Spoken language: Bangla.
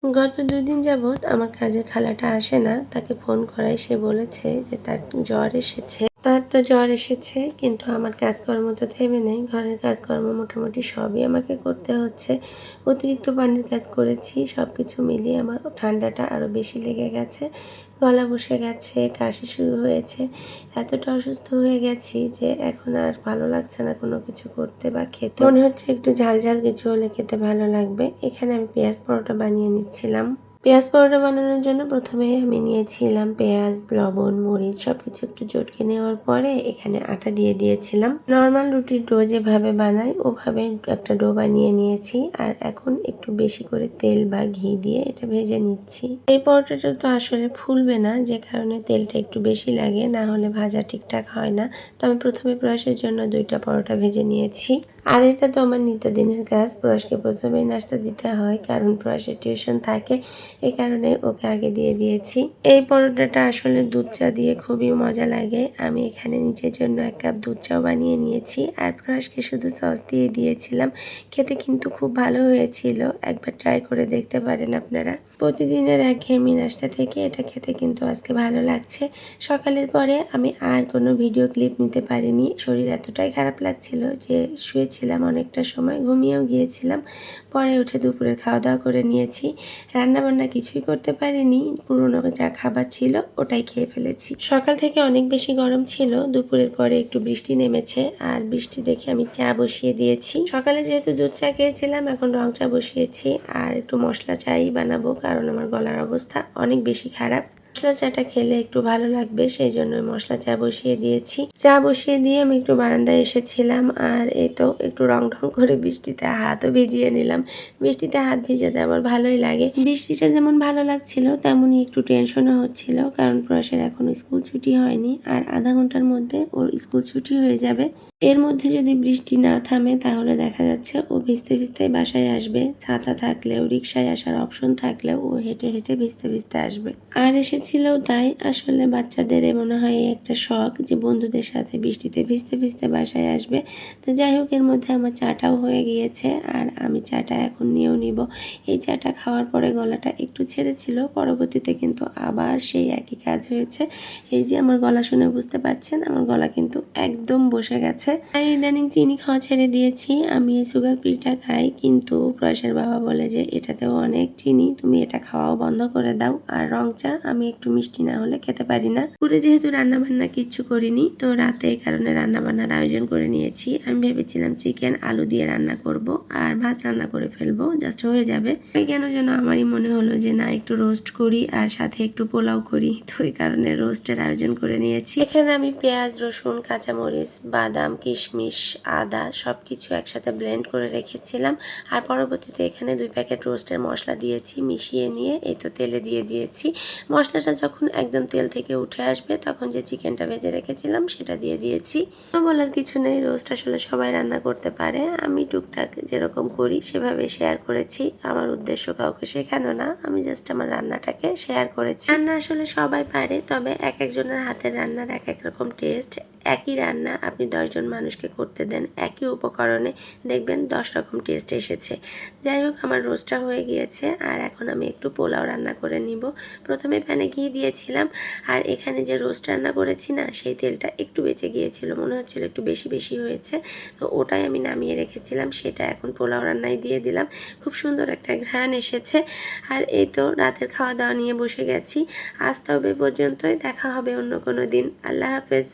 গত ২ দিন যাবৎ আমার কাজের খালাটা আসে না। তাকে ফোন করায় সে বলেছে যে তার জ্বর এসেছে। তার তো জ্বর এসেছে কিন্তু আমার কাজকর্ম তো থেমে নেই। ঘরের কাজকর্ম মোটামুটি সবই আমাকে করতে হচ্ছে। অতিরিক্ত পানির কাজ করেছি। সবকিছু মিলিয়ে আমার ঠান্ডাটা আরো বেশি লেগে গেছে। গলা বসে গেছে, কাশি শুরু হয়েছে। এতটা অসুস্থ হয়ে গেছি যে এখন আর ভালো লাগছে না কোনো কিছু করতে বা খেতে। মনে হচ্ছে একটু ঝাল ঝাল কিছু হলে খেতে ভালো লাগবে। এখানে আমি পেঁয়াজ পরোটা বানিয়ে নিচ্ছিলাম। পেঁয়াজ পরোটা বানানোর জন্য প্রথমেই আমি নিয়েছিলাম পেঁয়াজ, লবণ, মরিচ সবকিছু একটু চটকে নেওয়ার পরে এখানে আটা দিয়ে দিয়েছিলাম। নরমাল রুটির ডো যেভাবে বানাই ওভাবে একটা ডো বানিয়ে নিয়েছি। আর এখন একটু বেশি করে তেল বা ঘি দিয়ে এটা ভেজে নিচ্ছি। এই পরোটাটা তো আসলে ফুলবে না, যে কারণে তেলটা একটু বেশি লাগে, না হলে ভাজা ঠিকঠাক হয় না। তো আমি প্রথমে প্রয়াসের জন্য 2টা পরোটা ভেজে নিয়েছি। আর এটা তো আমার নিত্যদিনের কাজ। প্রয়াসকে প্রথমেই নাস্তা দিতে হয়, কারণ প্রয়াসের টিউশন থাকে। এই কারণে ওকে আগে দিয়ে দিয়েছি। এই পরোটাটা আসলে দুধ চা দিয়ে খুবই মজা লাগে। আমি এখানে নিজের জন্য 1 কাপ দুধ চাও বানিয়ে নিয়েছি আর প্রয়াসকে শুধু সস দিয়ে দিয়েছিলাম। খেতে কিন্তু খুব ভালো হয়েছিল। একবার ট্রাই করে দেখতে পারেন আপনারা। প্রতিদিনের একঘেয়েমি নাস্তা থেকে এটা খেতে কিন্তু আজকে ভালো লাগছে। সকালের পরে আমি আর কোনো ভিডিও ক্লিপ নিতে পারিনি। শরীর এতটাই খারাপ লাগছিল যে শুয়েছিলাম অনেকটা সময়, ঘুমিয়েও গিয়েছিলাম। পরে উঠে দুপুরের খাওয়া দাওয়া করে নিয়েছি। রান্নাবান্না কিছুই করতে পারিনি। পুরনো যা খাবার ছিল ওটাই খেয়ে ফেলেছি। সকাল থেকে অনেক বেশি গরম ছিল। দুপুরের পরে একটু বৃষ্টি নেমেছে আর বৃষ্টি দেখে আমি চা বসিয়ে দিয়েছি। সকালে যেহেতু দুধ চা খেয়েছিলাম, এখন রং চা বসিয়েছি আর একটু মশলা চাই বানাবো, কারণ আমার গলার অবস্থা অনেক বেশি খারাপ। মশলা চাটা খেলে একটু ভালো লাগবে, সেই জন্য মশলা চা বসিয়ে দিয়েছি। চা বসিয়ে দিয়ে আমি একটু বারান্দায় এসেছিলাম আর এই তো একটু রং ঢং করে বৃষ্টিতে হাতও ভিজিয়ে নিলাম। বৃষ্টিতে হাত ভিজাতে আমার ভালোই লাগে। বৃষ্টিটা যেমন ভালো লাগছিল তেমনই একটু টেনশনও হচ্ছিল, কারণ প্রয়াসের এখনো স্কুল ছুটি হয়নি আর আধা ঘন্টার মধ্যে ওর স্কুল ছুটি হয়ে যাবে। এর মধ্যে যদি বৃষ্টি না থামে তাহলে দেখা যাচ্ছে ও ভিজতে ভিজতে বাসায় আসবে। ছাতা থাকলেও, রিক্সায় আসার অপশন থাকলেও ও হেঁটে হেঁটে ভিজতে ভিজতে আসবে। আর এসেছিলও তাই। আসলে বাচ্চাদের মনে হয় একটা শখ যে বন্ধুদের সাথে বৃষ্টিতে ভিজতে ভিজতে বাসায় আসবে। তো যাই হোক, এর মধ্যে আমার চাটাও হয়ে গিয়েছে আর আমি চাটা এখন নিয়েও নিব। এই চাটা খাওয়ার পরে গলাটা একটু ছেড়েছিল, পরবর্তীতে কিন্তু আবার সেই একই কাজ হয়েছে। এই যে আমার গলা শুনে বুঝতে পারছেন আমার গলা কিন্তু একদম বসে গেছে। তাই ইদানিং চিনি খাওয়া ছেড়ে দিয়েছি। আমি এই সুগার ফ্রিটা খাই, কিন্তু প্রয়াসের বাবা বলে যে এটাতেও অনেক চিনি, তুমি এটা খাওয়াও বন্ধ করে দাও। আর রং চা আমি একটু মিষ্টি না হলে খেতে পারি না। পুরে যেহেতু রান্না বান্না কিচ্ছু করিনি, তো রাতে এই কারণে রান্না বান্নার আয়োজন করে নিয়েছি। আমি ভেবেছিলাম চিকেন আলু দিয়ে রান্না করব আর ভাত রান্না করে ফেলবো, জাস্ট হয়ে যাবে। কেন যেন আমারই মনে হলো যে না, একটু রোস্ট করি আর সাথে একটু পোলাও করি, তো এই কারণে রোস্টের আয়োজন করে নিয়েছি। এখানে আমি পেঁয়াজ, রসুন, কাঁচামরিচ, বাদাম, কিশমিশ, আদা সবকিছু একসাথে ব্লেন্ড করে রেখেছিলাম। আর পরবর্তীতে এখানে 2 প্যাকেট রোস্টের মশলা দিয়েছি, মিশিয়ে নিয়ে এই তো তেলে দিয়ে দিয়েছি। মশলাটা যখন একদম তেল থেকে উঠে আসবে তখন যে চিকেনটা ভেজে রেখেছিলাম সেটা দিয়ে দিয়েছি। তো বলার কিছু নেই, রোস্ট আসলে সবাই রান্না করতে পারে। আমি টুকটাক যেরকম করি সেভাবে শেয়ার করেছি। আমার উদ্দেশ্য কাউকে শেখানো না, আমি জাস্ট আমার রান্নাটাকে শেয়ার করেছি। রান্না আসলে সবাই পারে, তবে এক একজনের হাতের রান্নার এক এক রকম টেস্ট। একই রান্না আপনি 10 জন মানুষকে করতে দেন, একই উপকরণে দেখবেন 10 রকম টেস্ট এসেছে। যাই হোক, আমার রোস্টটা হয়ে গিয়েছে আর এখন আমি একটু পোলাও রান্না করে নিব। প্রথমে প্যানে ঘি দিয়েছিলাম আর এখানে যে রোস্ট রান্না করেছি না, সেই তেলটা একটু বেঁচে গিয়েছিল, মনে হচ্ছিল একটু বেশি বেশি হয়েছে, তো ওটাই আমি নামিয়ে রেখেছিলাম। সেটা এখন পোলাও রান্নায় দিয়ে দিলাম। খুব সুন্দর একটা ঘ্রাণ এসেছে। আর এই তো রাতের খাওয়া দাওয়া নিয়ে বসে গেছি। আজ তবে পর্যন্তই, দেখা হবে অন্য কোনো দিন। আল্লাহ হাফেজ।